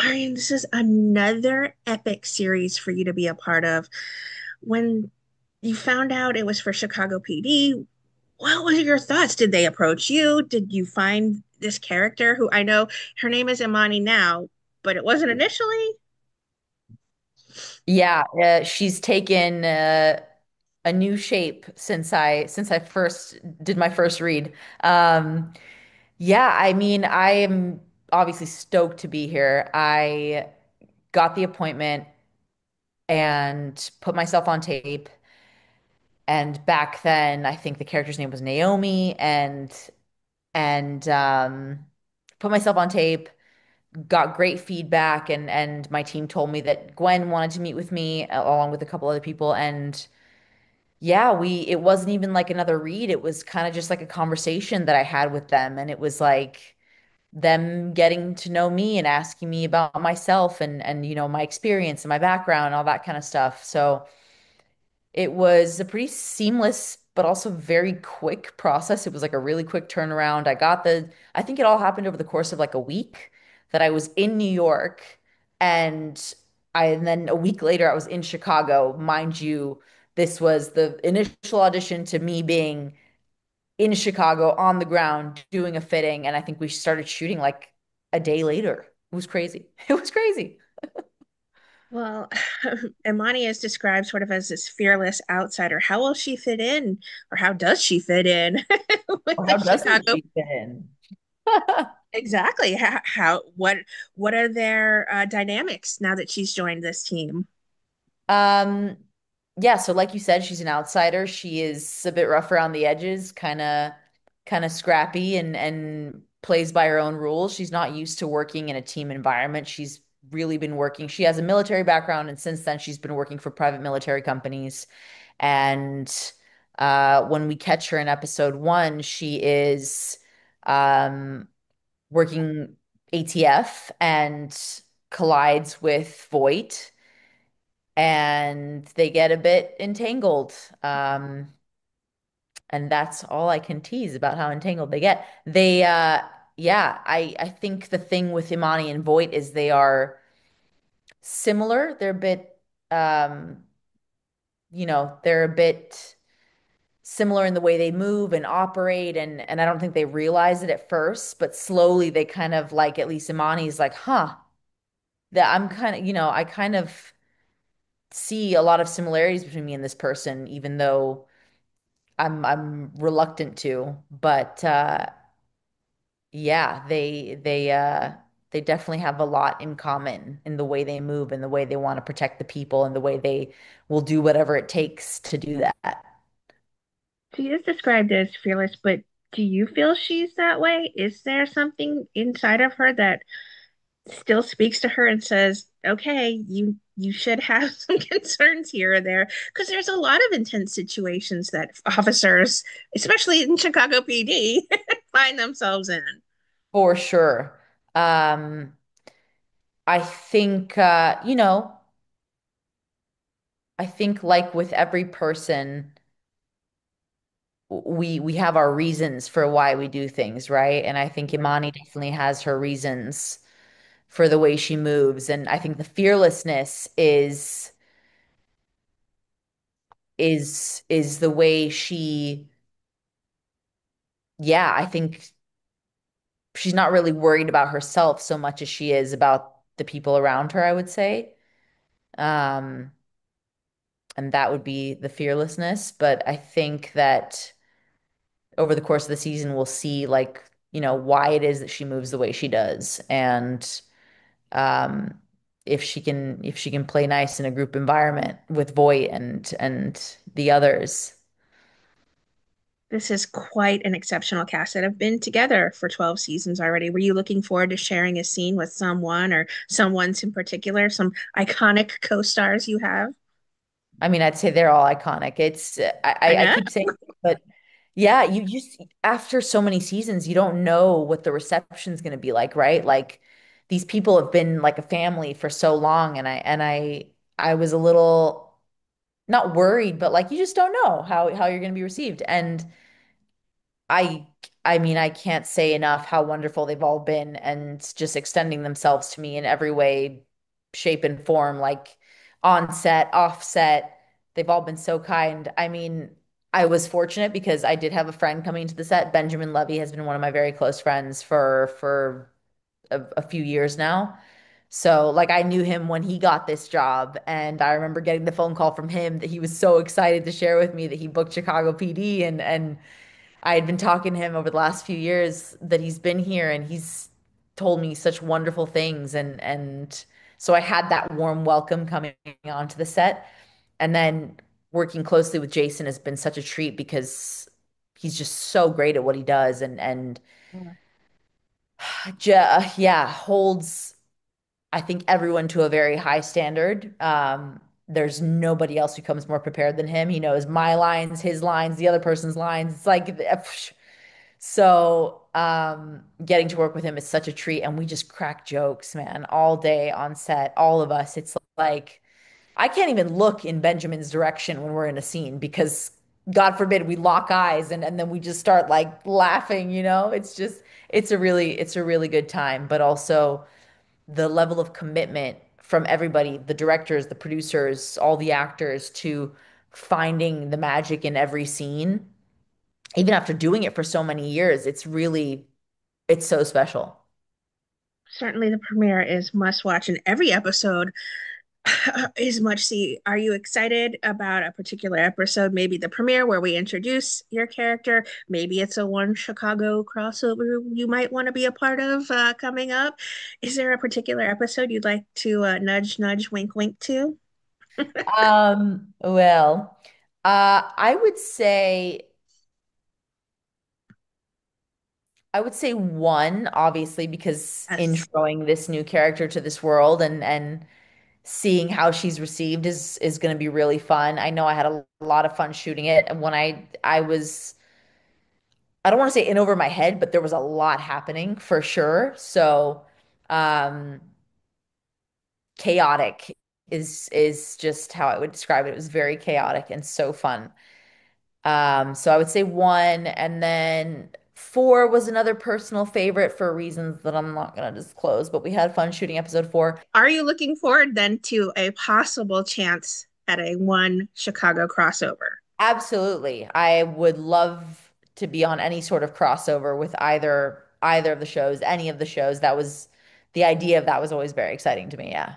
Ariane, this is another epic series for you to be a part of. When you found out it was for Chicago PD, what were your thoughts? Did they approach you? Did you find this character who I know her name is Imani now, but it wasn't initially? Yeah, she's taken a new shape since I first did my first read. Um, yeah, I mean, I am obviously stoked to be here. I got the appointment and put myself on tape. And back then, I think the character's name was Naomi, and put myself on tape. Got great feedback, and my team told me that Gwen wanted to meet with me along with a couple other people, and yeah, we it wasn't even like another read. It was kind of just like a conversation that I had with them. And it was like them getting to know me and asking me about myself and my experience and my background and all that kind of stuff. So it was a pretty seamless, but also very quick process. It was like a really quick turnaround. I think it all happened over the course of like a week that I was in New York and and then a week later I was in Chicago. Mind you, this was the initial audition to me being in Chicago on the ground doing a fitting. And I think we started shooting like a day later. It was crazy. It was crazy. Well, Imani is described sort of as this fearless outsider. How will she fit in, or how does she fit in with Or the how doesn't Chicago? she fit in? Exactly. What are their dynamics now that she's joined this team? Um, yeah, so like you said, she's an outsider. She is a bit rough around the edges, kind of scrappy and plays by her own rules. She's not used to working in a team environment. She's really been working. She has a military background, and since then she's been working for private military companies. And when we catch her in episode one, she is um working ATF and collides with Voight and they get a bit entangled. And that's all I can tease about how entangled they get. Yeah, I think the thing with Imani and Voight is they are similar. They're a bit, um, they're a bit similar in the way they move and operate, and I don't think they realize it at first, but slowly they kind of like, at least Imani's like, huh, that I'm kind of, I kind of see a lot of similarities between me and this person, even though I'm reluctant to, but yeah, they definitely have a lot in common in the way they move and the way they want to protect the people and the way they will do whatever it takes to do that. She is described as fearless, but do you feel she's that way? Is there something inside of her that still speaks to her and says, "Okay, you should have some concerns here or there," because there's a lot of intense situations that officers, especially in Chicago PD, find themselves in. For sure. Um, I think I think like with every person, we have our reasons for why we do things, right? And I think Right. Imani definitely has her reasons for the way she moves. And I think the fearlessness is the way yeah, I think she's not really worried about herself so much as she is about the people around her, I would say. Um, and that would be the fearlessness. But I think that over the course of the season, we'll see like, why it is that she moves the way she does. And um, if she can play nice in a group environment with Voight and the others. This is quite an exceptional cast that have been together for 12 seasons already. Were you looking forward to sharing a scene with someone or someone's in particular, some iconic co-stars you have? I mean, I'd say they're all iconic. I I know. keep saying, it, but yeah, you just after so many seasons, you don't know what the reception's going to be like, right? Like these people have been like a family for so long, and I was a little not worried, but like you just don't know how you're going to be received. And I I mean, I can't say enough how wonderful they've all been and just extending themselves to me in every way, shape, and form, like on set, off set. They've all been so kind. I mean, I was fortunate because I did have a friend coming to the set. Benjamin Levy has been one of my very close friends for a few years now. So, like, I knew him when he got this job, and I remember getting the phone call from him that he was so excited to share with me that he booked Chicago PD, and I had been talking to him over the last few years that he's been here, and he's told me such wonderful things, and so I had that warm welcome coming onto the set, and then working closely with Jason has been such a treat because he's just so great at what he does, and yeah, holds I think everyone to a very high standard. There's nobody else who comes more prepared than him. He knows my lines, his lines, the other person's lines. It's like so getting to work with him is such a treat, and we just crack jokes, man, all day on set, all of us. It's like I can't even look in Benjamin's direction when we're in a scene because God forbid we lock eyes and then we just start like laughing, you know? It's just it's a really good time, but also the level of commitment from everybody, the directors, the producers, all the actors to finding the magic in every scene, even after doing it for so many years, it's so special. Certainly, the premiere is must watch, and every episode is much see. Are you excited about a particular episode? Maybe the premiere where we introduce your character. Maybe it's a one Chicago crossover you might want to be a part of coming up. Is there a particular episode you'd like to nudge, nudge, wink, wink to? Well, I would say one, obviously, because Yes. introing this new character to this world and seeing how she's received is going to be really fun. I know I had a lot of fun shooting it, and when I was I don't want to say in over my head, but there was a lot happening for sure. So, um, chaotic is just how I would describe it. It was very chaotic and so fun. So I would say one, and then four was another personal favorite for reasons that I'm not gonna disclose, but we had fun shooting episode four. Are you looking forward then to a possible chance at a one Chicago crossover? Absolutely. I would love to be on any sort of crossover with either of the shows, any of the shows. That was the idea of that was always very exciting to me. Yeah.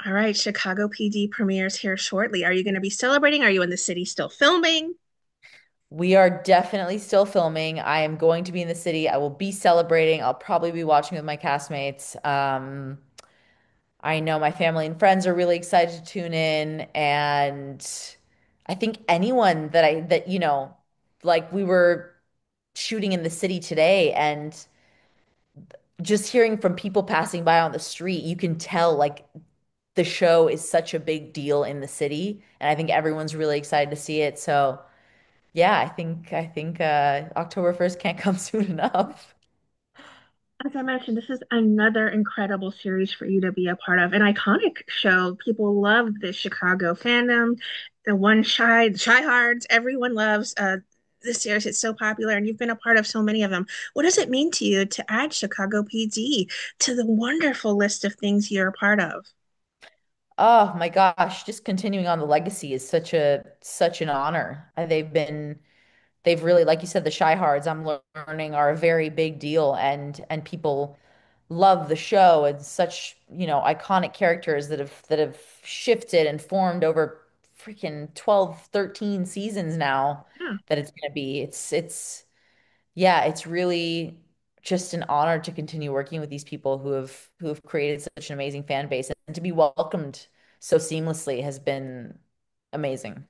All right, Chicago PD premieres here shortly. Are you going to be celebrating? Are you in the city still filming? We are definitely still filming. I am going to be in the city. I will be celebrating. I'll probably be watching with my castmates. I know my family and friends are really excited to tune in, and I think anyone that like we were shooting in the city today, and just hearing from people passing by on the street, you can tell like the show is such a big deal in the city, and I think everyone's really excited to see it. So yeah, I think October 1st can't come soon enough. As I mentioned, this is another incredible series for you to be a part of, an iconic show. People love the Chicago fandom, the Shy Hards. Everyone loves this series. It's so popular, and you've been a part of so many of them. What does it mean to you to add Chicago PD to the wonderful list of things you're a part of? Oh my gosh, just continuing on the legacy is such an honor. They've really, like you said, the Shy Hards I'm learning are a very big deal, and people love the show and such, iconic characters that have shifted and formed over freaking 12, 13 seasons now Yeah. that it's gonna be. Yeah, it's really just an honor to continue working with these people who have created such an amazing fan base, and to be welcomed so seamlessly has been amazing.